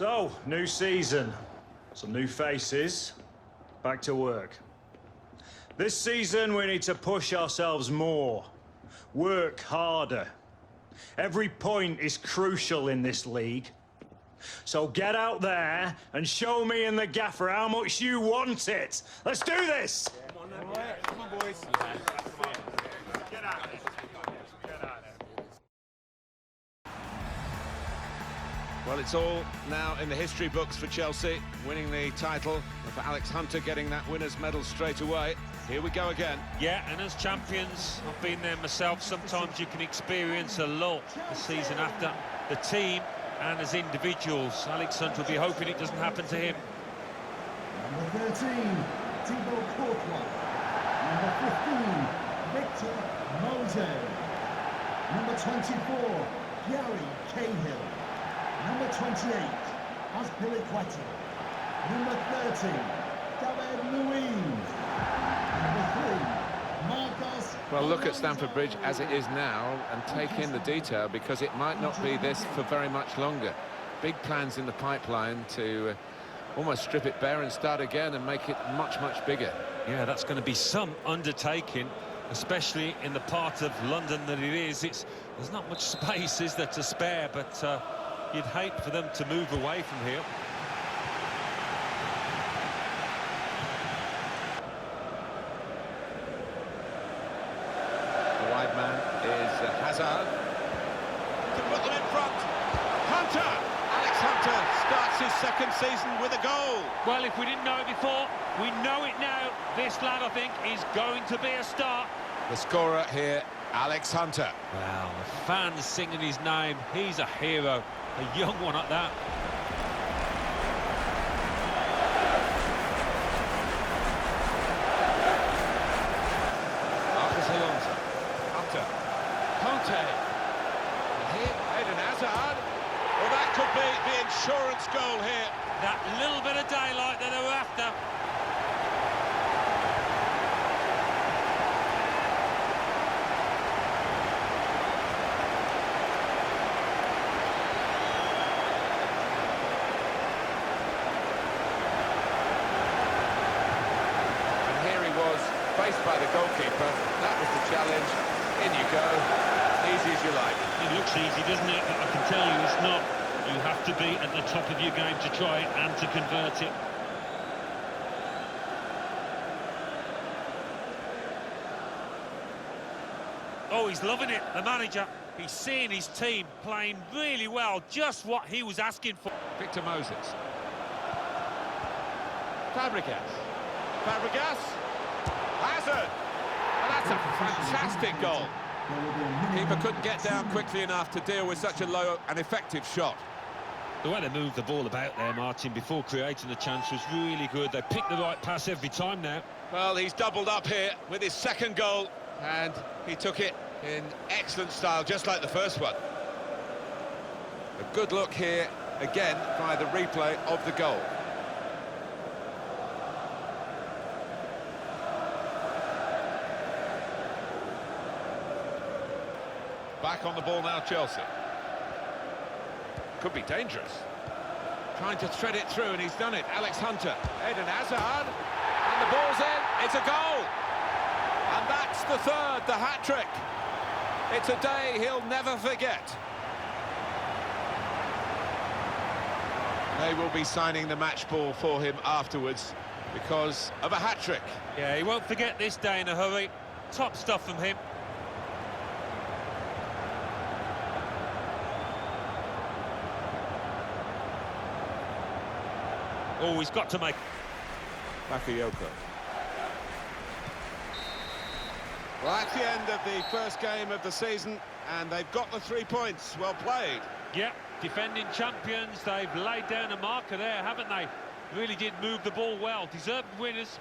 So, new season, some new faces, back to work. This season we need to push ourselves more, work harder. Every point is crucial in this league. So get out there and show me and the gaffer how much you want it. Let's do this! Come on, boys. Get out of there. Well, it's all now in the history books for Chelsea, winning the title, and for Alex Hunter getting that winner's medal straight away. Here we go again. Yeah, and as champions, I've been there myself, sometimes you can experience a lull the season after. The team and as individuals, Alex Hunter will be hoping it doesn't happen to him. Number 13, Thibaut Courtois. Number 15, Victor Mose. Number 24, Gary Cahill. Number 28, Azpilicueta. Number 30, David Luiz. Number 3, Marcos. Well, look at Stamford Bridge as it is now and take in the detail, because it might not be this for very much longer. Big plans in the pipeline to almost strip it bare and start again and make it much, much bigger. Yeah, that's going to be some undertaking, especially in the part of London that it is. There's not much space, is there, to spare, but you'd hate for them to move away from here. The wide man is Hazard. To put them in front. Hunter! Alex Hunter starts his second season with a goal. Well, if we didn't know it before, we know it now. This lad, I think, is going to be a star. The scorer here, Alex Hunter. Wow, the fans singing his name. He's a hero. A young one at that. Marcos Alonso. Hunter. Conte. And here, Eden Hazard. Well, that could be the insurance goal here. That little bit of daylight that they were after. Faced by the goalkeeper, that was the challenge. In you go, easy as you like. It looks easy, doesn't it? But I can tell you it's not. You have to be at the top of your game to try it and to convert it. Oh, he's loving it, the manager. He's seeing his team playing really well, just what he was asking for. Victor Moses. Fabregas. Fabregas. Hazard! Well, that's a fantastic goal. Keeper couldn't get down quickly enough to deal with such a low and effective shot. The way they moved the ball about there, Martin, before creating the chance was really good. They picked the right pass every time now. Well, he's doubled up here with his second goal, and he took it in excellent style, just like the first one. A good look here, again, by the replay of the goal. Back on the ball now, Chelsea. Could be dangerous. Trying to thread it through, and he's done it. Alex Hunter. Eden Hazard. And the ball's in. It's a goal. And that's the third, the hat-trick. It's a day he'll never forget. They will be signing the match ball for him afterwards because of a hat-trick. Yeah, he won't forget this day in a hurry. Top stuff from him. Oh, he's got to make... Bakayoko. Well, that's the end of the first game of the season, and they've got the 3 points. Well played. Yeah, defending champions, they've laid down a marker there, haven't they? Really did move the ball well. Deserved winners.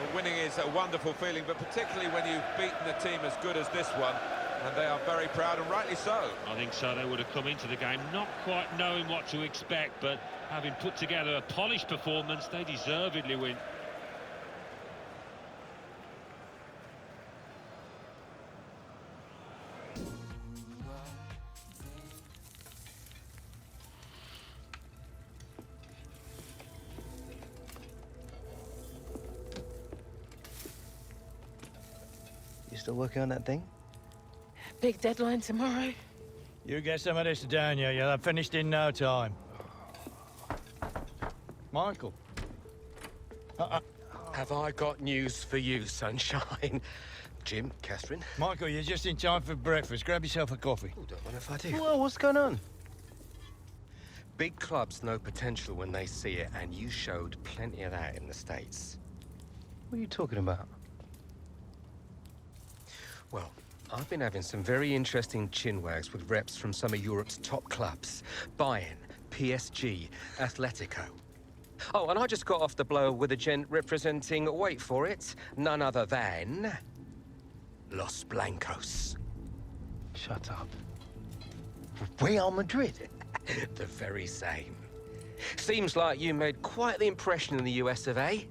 Well, winning is a wonderful feeling, but particularly when you've beaten a team as good as this one, and they are very proud, and rightly so. I think so. They would have come into the game not quite knowing what to expect, but having put together a polished performance, they deservedly win. You still working on that thing? Big deadline tomorrow. You get some of this down here, you'll have finished in no time. Michael. Have I got news for you, sunshine? Jim, Catherine? Michael, you're just in time for breakfast. Grab yourself a coffee. Oh, don't mind if I do. Whoa, what's going on? Big clubs know potential when they see it, and you showed plenty of that in the States. What are you talking about? Well, I've been having some very interesting chinwags with reps from some of Europe's top clubs. Bayern, PSG, Atletico. Oh, and I just got off the blow with a gent representing, wait for it, none other than... Los Blancos. Shut up. Real Madrid? The very same. Seems like you made quite the impression in the US of A.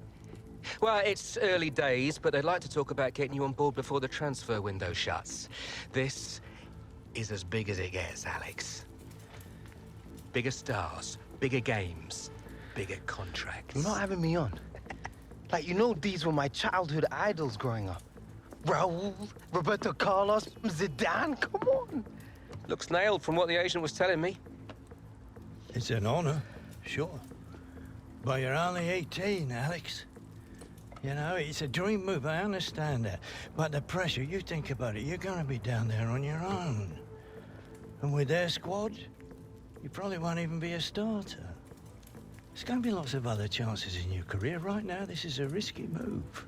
Well, it's early days, but they'd like to talk about getting you on board before the transfer window shuts. This is as big as it gets, Alex. Bigger stars, bigger games, bigger contracts. You're not having me on. Like, you know these were my childhood idols growing up. Raul, Roberto Carlos, Zidane, come on. Looks nailed from what the agent was telling me. It's an honor, sure. But you're only 18, Alex. You know, it's a dream move, I understand that. But the pressure, you think about it, you're gonna be down there on your own. And with their squad, you probably won't even be a starter. There's gonna be lots of other chances in your career. Right now, this is a risky move.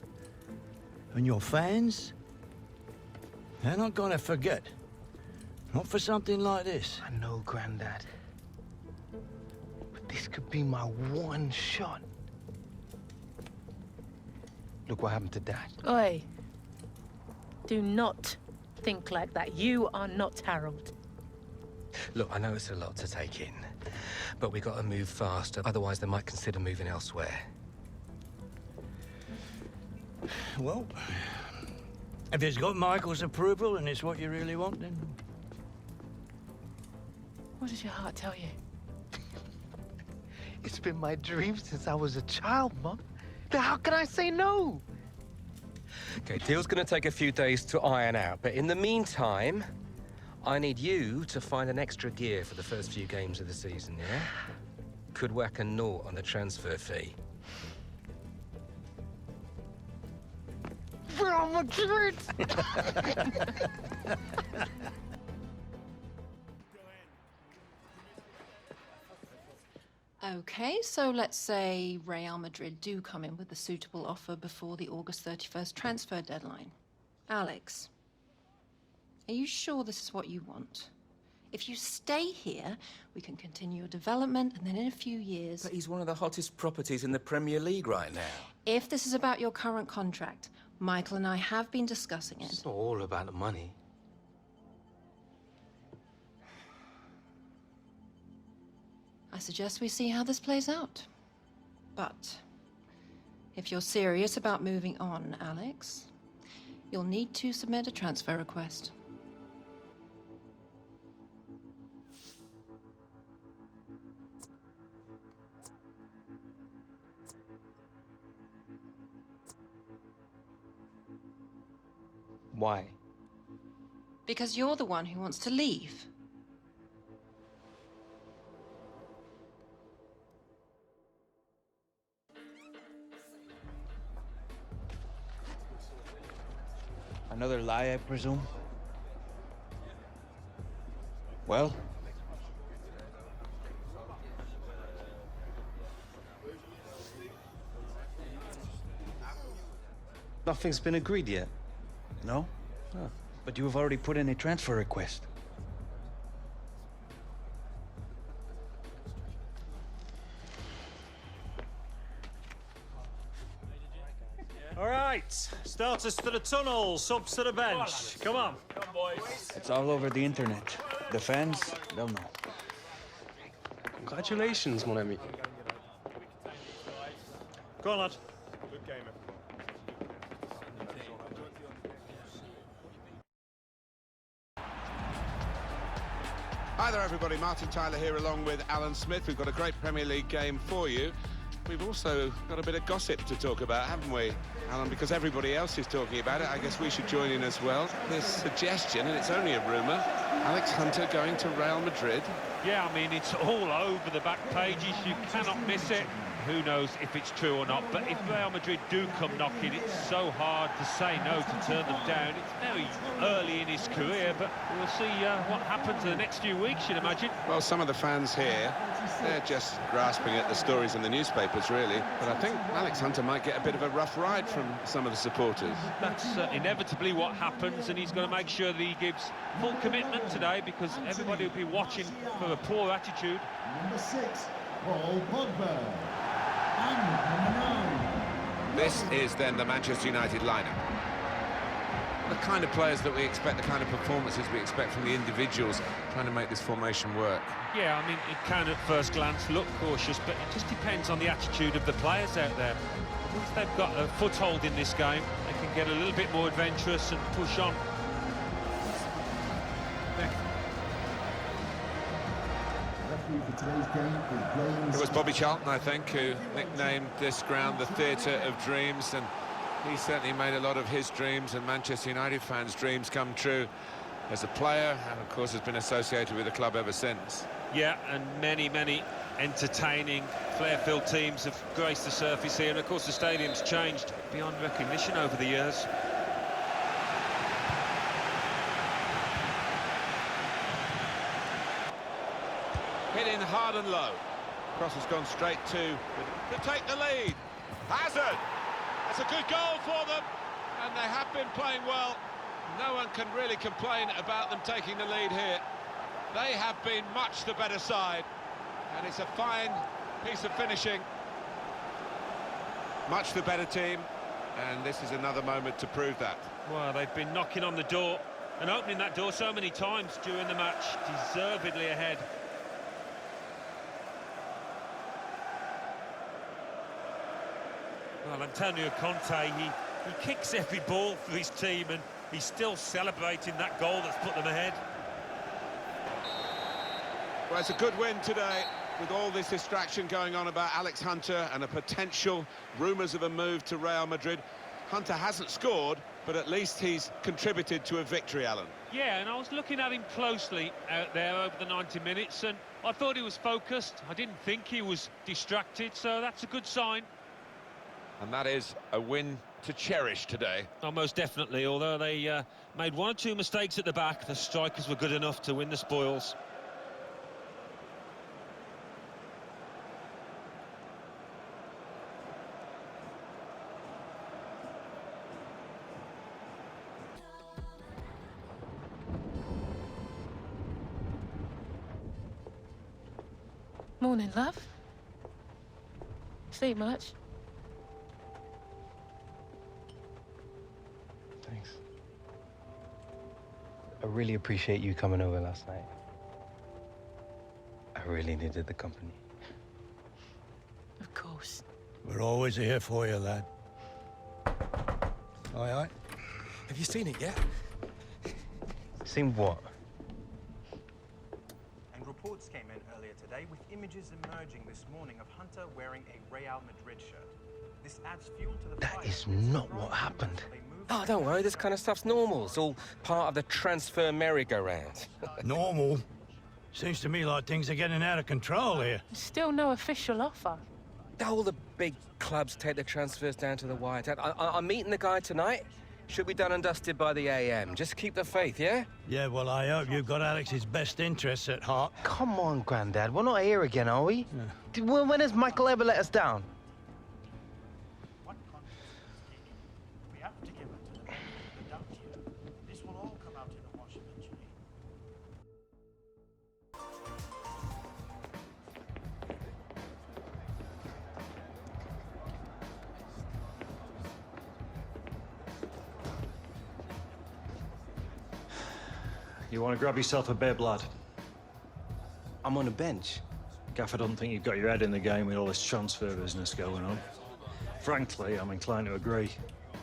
And your fans, they're not gonna forget. Not for something like this. I know, Grandad. But this could be my one shot. Look what happened to Dad. Oi. Do not think like that. You are not Harold. Look, I know it's a lot to take in, but we got to move faster, otherwise they might consider moving elsewhere. Well, if it's got Michael's approval and it's what you really want, then... What does your heart tell you? It's been my dream since I was a child, Mum. How can I say no? Okay, deal's gonna take a few days to iron out, but in the meantime, I need you to find an extra gear for the first few games of the season, yeah? Could whack a naught on the transfer fee. Real Madrid! Okay, so let's say Real Madrid do come in with a suitable offer before the August 31st transfer deadline. Alex, are you sure this is what you want? If you stay here, we can continue your development, and then in a few years... But he's one of the hottest properties in the Premier League right now. If this is about your current contract, Michael and I have been discussing it. It's not all about the money. I suggest we see how this plays out. But if you're serious about moving on, Alex, you'll need to submit a transfer request. Why? Because you're the one who wants to leave. Another lie, I presume? Well? Nothing's been agreed yet. No? Oh. But you have already put in a transfer request. All right, starters to the tunnel, subs to the bench. Come on. Come on, boys. It's all over the internet. The fans, they'll know. Congratulations, mon ami. Go on, lad. Good game, Hi there, everybody. Martin Tyler here along with Alan Smith. We've got a great Premier League game for you. we've also got a bit of gossip to talk about, haven't we, Alan? Because everybody else is talking about it, I guess we should join in as well. This suggestion, and it's only a rumour, Alex Hunter going to Real Madrid. Yeah, I mean, it's all over the back pages. You cannot miss it. Who knows if it's true or not, but if Real Madrid do come knocking, it's so hard to say no, to turn them down. It's very early in his career, but we'll see what happens in the next few weeks, you'd imagine. Well, some of the fans here, they're just grasping at the stories in the newspapers, really. But I think Alex Hunter might get a bit of a rough ride from some of the supporters. That's inevitably what happens, and he's going to make sure that he gives full commitment today, because everybody will be watching for a poor attitude. Number 6, Paul Pogba. And number 9. This is then the Manchester United lineup. The kind of players that we expect, the kind of performances we expect from the individuals trying to make this formation work. Yeah, I mean, it can at first glance look cautious, but it just depends on the attitude of the players out there. Once they've got a foothold in this game, they can get a little bit more adventurous and push on. For today's game is It was Bobby Charlton, I think, who nicknamed this ground the Theatre of Dreams, and he certainly made a lot of his dreams and Manchester United fans' dreams come true as a player, and of course has been associated with the club ever since. Yeah, and many, many entertaining, flair-filled teams have graced the surface here, and of course the stadium's changed beyond recognition over the years. Hit in hard and low. Cross has gone straight to take the lead. Hazard! It's a good goal for them, and they have been playing well. No one can really complain about them taking the lead here. They have been much the better side, and it's a fine piece of finishing. Much the better team, and this is another moment to prove that. Well, they've been knocking on the door and opening that door so many times during the match, deservedly ahead. Well, Antonio Conte, he kicks every ball for his team, and he's still celebrating that goal that's put them ahead. Well, it's a good win today, with all this distraction going on about Alex Hunter and a potential rumours of a move to Real Madrid. Hunter hasn't scored, but at least he's contributed to a victory, Alan. Yeah, and I was looking at him closely out there over the 90 minutes, and I thought he was focused. I didn't think he was distracted, so that's a good sign. And that is a win to cherish today. Oh, most definitely, although they made one or two mistakes at the back, the strikers were good enough to win the spoils. Morning, love. Sleep much? Thanks. I really appreciate you coming over last night. I really needed the company. Of course. We're always here for you, lad. Aye, aye. Have you seen it yet? Seen what? And reports came in earlier today with images emerging this morning of Hunter wearing a Real Madrid shirt. This adds fuel to the fire. That is not what happened. Oh, don't worry, this kind of stuff's normal. It's all part of the transfer merry-go-round. Normal? Seems to me like things are getting out of control here. Still no official offer. All the big clubs take the transfers down to the wire. I'm meeting the guy tonight. Should be done and dusted by the AM. Just keep the faith, yeah? Yeah, well, I hope you've got Alex's best interests at heart. Come on, Grandad. We're not here again, are we? Yeah. When has Michael ever let us down? What confidence is taking? We have to give it to the benefit of the doubt here. This will all come out in the wash eventually. You want to grab yourself a bib, lad? I'm on the bench. Gaff, I don't think you've got your head in the game with all this transfer business going on. Frankly, I'm inclined to agree.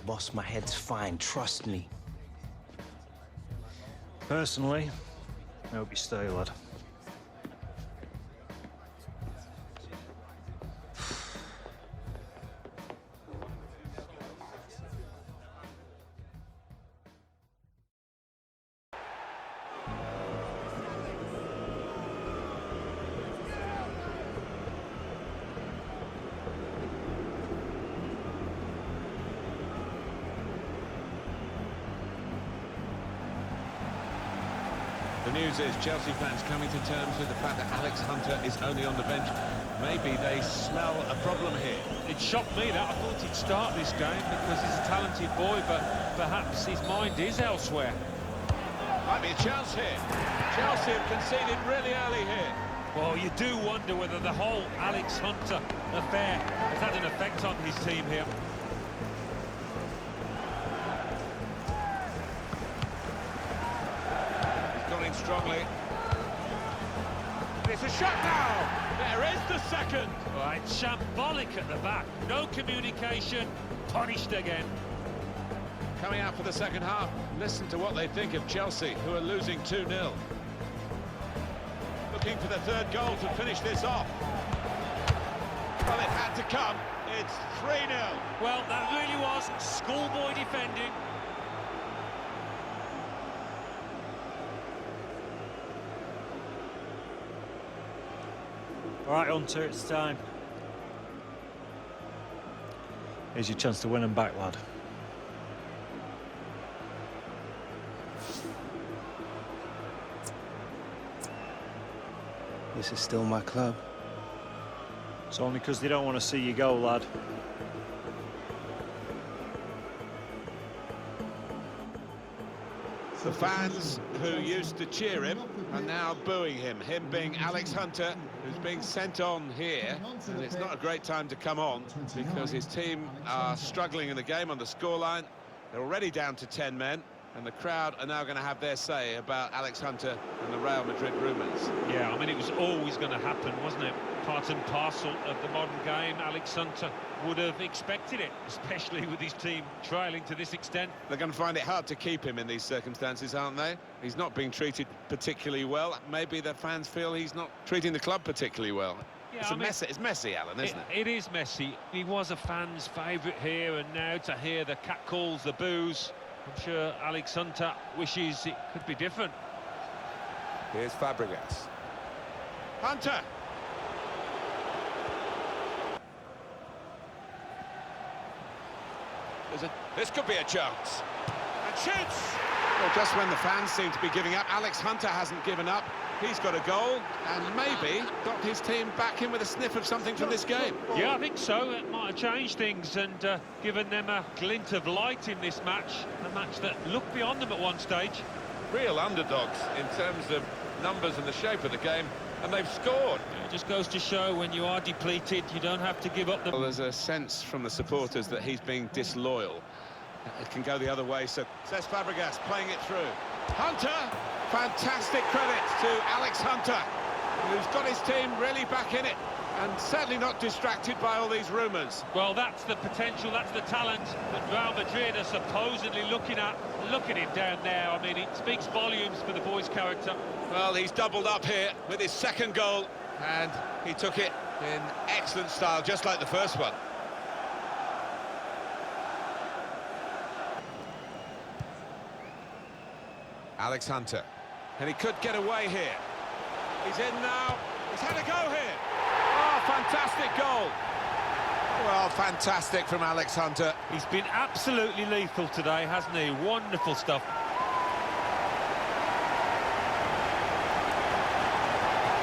Boss, my head's fine, trust me. Personally, I hope you stay, lad. The news is Chelsea fans coming to terms with the fact that Alex Hunter is only on the bench. Maybe they smell a problem here. It shocked me that I thought he'd start this game because he's a talented boy, but perhaps his mind is elsewhere. Might be a chance here. Chelsea have conceded really early here. Well, you do wonder whether the whole Alex Hunter affair has had an effect on his team here. He's gone in strongly. It's a shot now! There is the second! Right, shambolic at the back. No communication, punished again. Coming out for the second half. Listen to what they think of Chelsea, who are losing 2-0. Looking for the third goal to finish this off. Well, it had to come. It's 3-0. Well, that really was schoolboy defending. All right, Hunter, it's time. Here's your chance to win them back, lad. This is still my club. It's only because they don't want to see you go, lad. The fans who used to cheer him are now booing him. Him being Alex Hunter, who's being sent on here. And it's not a great time to come on because his team are struggling in the game on the scoreline. They're already down to 10 men. And the crowd are now going to have their say about Alex Hunter and the Real Madrid rumours. Yeah, I mean, it was always going to happen, wasn't it? Part and parcel of the modern game. Alex Hunter would have expected it, especially with his team trailing to this extent. They're going to find it hard to keep him in these circumstances, aren't they? He's not being treated particularly well. Maybe the fans feel he's not treating the club particularly well. Yeah, It's messy, Alan, isn't it? It is messy. He was a fan's favourite here, and now to hear the catcalls, the boos, I'm sure Alex Hunter wishes it could be different. Here's Fabregas. Hunter! This could be a chance. And shoots! Well, just when the fans seem to be giving up, Alex Hunter hasn't given up. He's got a goal and maybe got his team back in with a sniff of something from this game. Yeah, I think so. It might have changed things and given them a glint of light in this match, a match that looked beyond them at one stage. Real underdogs in terms of numbers and the shape of the game, and they've scored. It just goes to show when you are depleted, you don't have to give up the... Well, there's a sense from the supporters that he's being disloyal. It can go the other way, so says Fabregas, playing it through. Hunter! Fantastic credit to Alex Hunter, who's got his team really back in it, and certainly not distracted by all these rumours. Well, that's the potential, that's the talent that Real Madrid are supposedly looking at. Look at him down there. I mean, it speaks volumes for the boy's character. Well, he's doubled up here with his second goal, and he took it in excellent style, just like the first one. Alex Hunter, and he could get away here. He's in now. He's had a go here. Oh, fantastic goal. Well, fantastic from Alex Hunter. He's been absolutely lethal today, hasn't he? Wonderful stuff.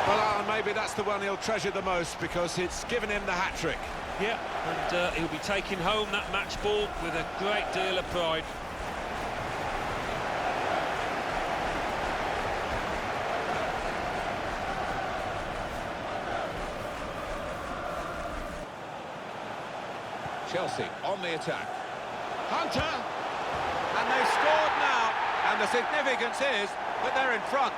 Well, Alan, maybe that's the one he'll treasure the most because it's given him the hat-trick. Yeah, and he'll be taking home that match ball with a great deal of pride. Chelsea on the attack. Hunter! And they've scored now. And the significance is that they're in front.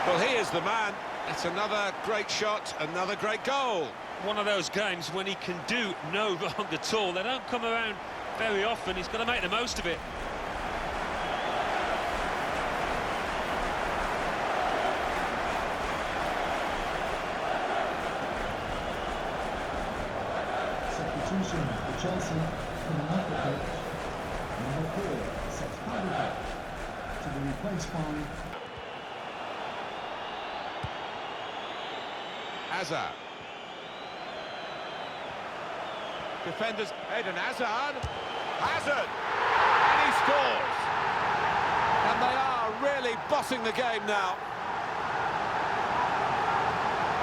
Well, he is the man. It's another great shot, another great goal. One of those games when he can do no wrong at all. They don't come around very often. He's got to make the most of it. Substitution for Chelsea coming off the pitch. Number 4, sets Fabregas to be replaced by Hazard. Defenders, Eden Hazard. Hazard! And he scores! And they bossing the game now.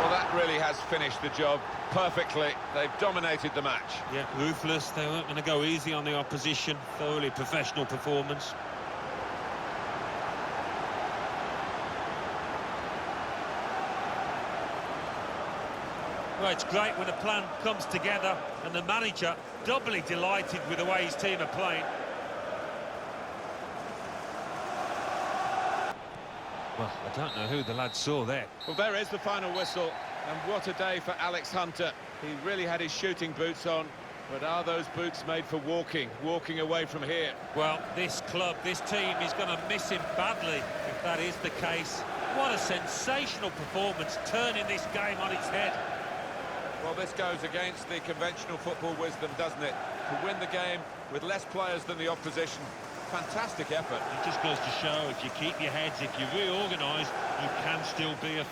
Well, that really has finished the job perfectly. They've dominated the match. Yeah, ruthless. They weren't going to go easy on the opposition. Thoroughly professional performance. Well, it's great when a plan comes together and the manager doubly delighted with the way his team are playing. Well, I don't know who the lad saw there. Well, there is the final whistle, and what a day for Alex Hunter. He really had his shooting boots on, but are those boots made for walking away from here? Well, this club, this team is going to miss him badly if that is the case. What a sensational performance, turning this game on its head. Well, this goes against the conventional football wisdom, doesn't it? To win the game with less players than the opposition. Fantastic effort. It just goes to show, if you keep your heads, if you're reorganised, you can still be a...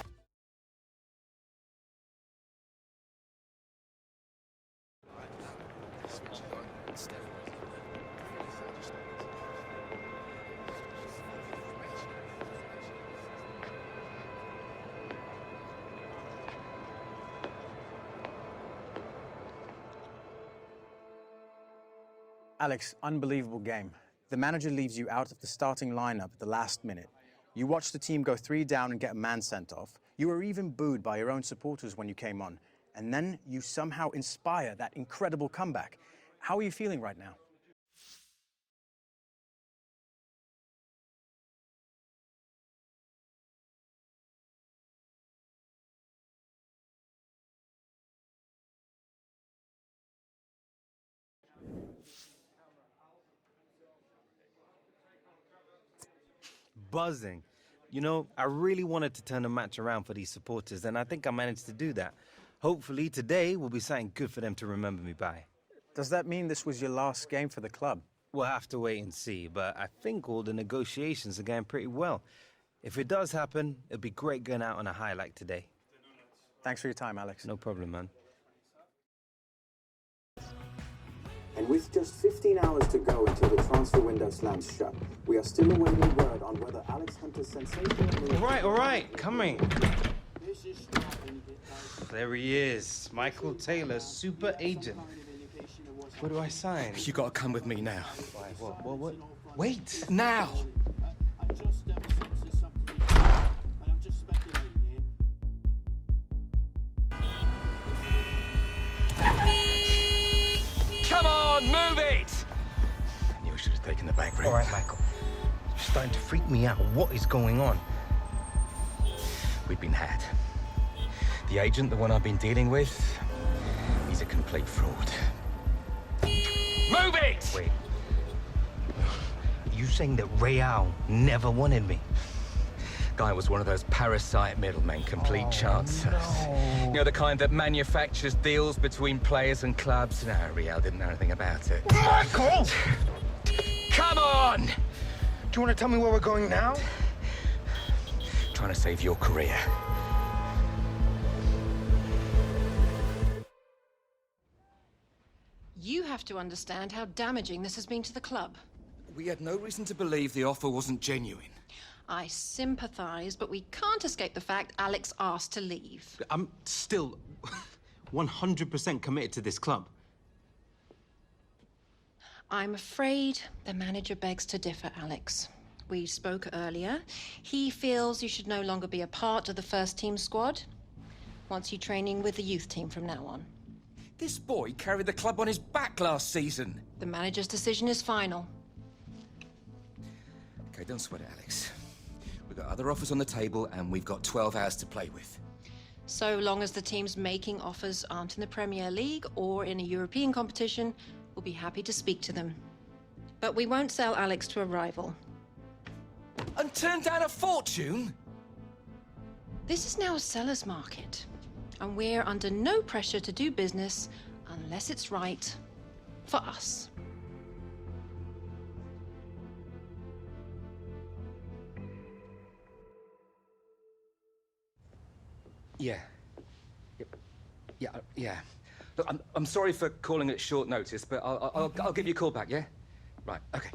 Alex, unbelievable game. The manager leaves you out of the starting lineup at the last minute. You watch the team go 3 down and get a man sent off. You were even booed by your own supporters when you came on. And then you somehow inspire that incredible comeback. How are you feeling right now? Buzzing. You know, I really wanted to turn the match around for these supporters, and I think I managed to do that. Hopefully today will be something good for them to remember me by. Does that mean this was your last game for the club? We'll have to wait and see, but I think all the negotiations are going pretty well. If it does happen, it'll be great going out on a high like today. Thanks for your time, Alex. No problem, man. And with just 15 hours to go until the transfer window slams shut, we are still awaiting word on whether Alex Hunter's sensational... All right, coming. There he is, Michael Taylor, super agent. What do I sign? You gotta come with me now. Why, what? Wait! Now! Come on, move it! I knew I should have taken the back room. All right, Michael. You're starting to freak me out. What is going on? We've been had. The agent, the one I've been dealing with, he's a complete fraud. Move it! Wait. You saying that Real never wanted me? Guy was one of those parasite middlemen, complete chancers. No. You know, the kind that manufactures deals between players and clubs. No, Real didn't know anything about it. Michael! Come on! Do you want to tell me where we're going now? Trying to save your career. You have to understand how damaging this has been to the club. We had no reason to believe the offer wasn't genuine. I sympathise, but we can't escape the fact Alex asked to leave. I'm still 100% committed to this club. I'm afraid the manager begs to differ, Alex. We spoke earlier. He feels you should no longer be a part of the first team squad. Wants you training with the youth team from now on. This boy carried the club on his back last season. The manager's decision is final. Okay, don't sweat it, Alex. We've got other offers on the table, and we've got 12 hours to play with. So long as the teams making offers aren't in the Premier League or in a European competition, we'll be happy to speak to them. But we won't sell Alex to a rival. And turn down a fortune? This is now a seller's market, and we're under no pressure to do business unless it's right for us. Yeah. Yeah. Look, I'm sorry for calling it short notice, but I'll give you a call back, yeah? Right, okay.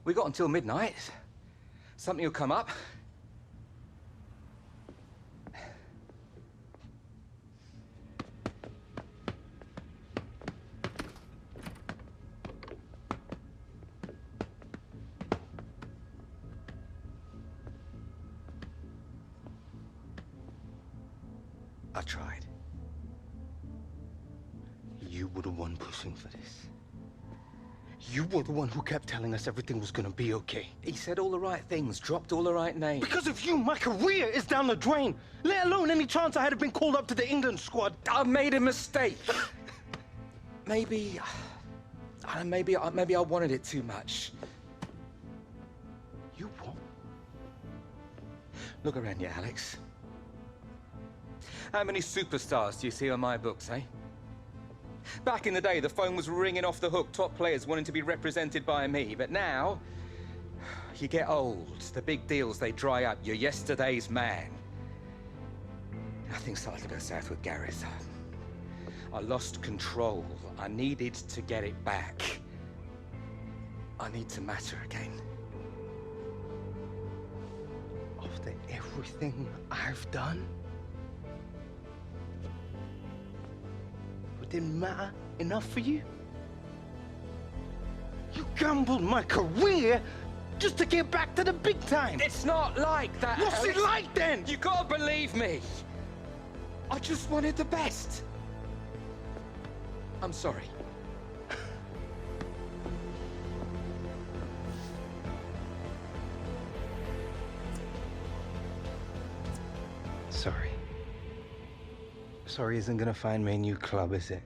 We got until midnight. Something will come up. I tried. You were the one pushing for this. You were the one who kept telling us everything was gonna be okay. He said all the right things, dropped all the right names. Because of you, my career is down the drain. Let alone any chance I had been called up to the England squad. I made a mistake. Maybe I wanted it too much. You what? Look around you, Alex. How many superstars do you see on my books, eh? Back in the day, the phone was ringing off the hook, top players wanting to be represented by me. But now, you get old, the big deals, they dry up. You're yesterday's man. Things started to go south with Gareth. I lost control. I needed to get it back. I need to matter again. After everything I've done? It didn't matter enough for you? You gambled my career just to get back to the big time. It's not like that, What's Alex. it like then? You gotta believe me. I just wanted the best. I'm sorry. Sorry. Sorry isn't gonna find me a new club, is it?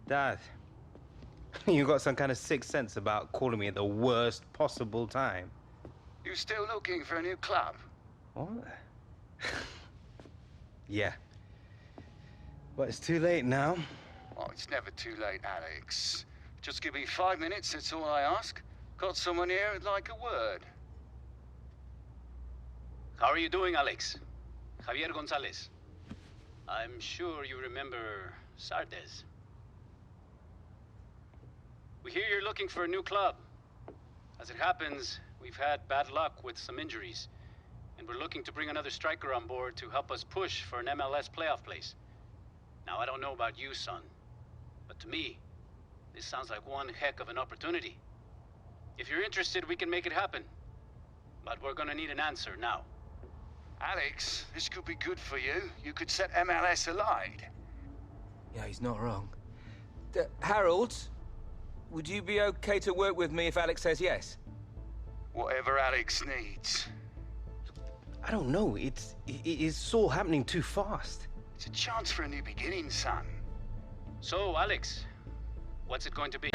Dad, you got some kind of sixth sense about calling me at the worst possible time. You still looking for a new club? What? Yeah. But it's too late now. Oh, it's never too late, Alex. Just give me 5 minutes, that's all I ask. Got someone here who'd like a word. How are you doing, Alex? Javier Gonzalez. I'm sure you remember Sardes. We hear you're looking for a new club. As it happens, we've had bad luck with some injuries, and we're looking to bring another striker on board to help us push for an MLS playoff place. Now, I don't know about you, son, but to me, this sounds like one heck of an opportunity. If you're interested, we can make it happen. But we're gonna need an answer now. Alex, this could be good for you. You could set MLS alight. Yeah, he's not wrong. Harold, would you be okay to work with me if Alex says yes? Whatever Alex needs. I don't know. It's all happening too fast. It's a chance for a new beginning, son. So, Alex, what's it going to be?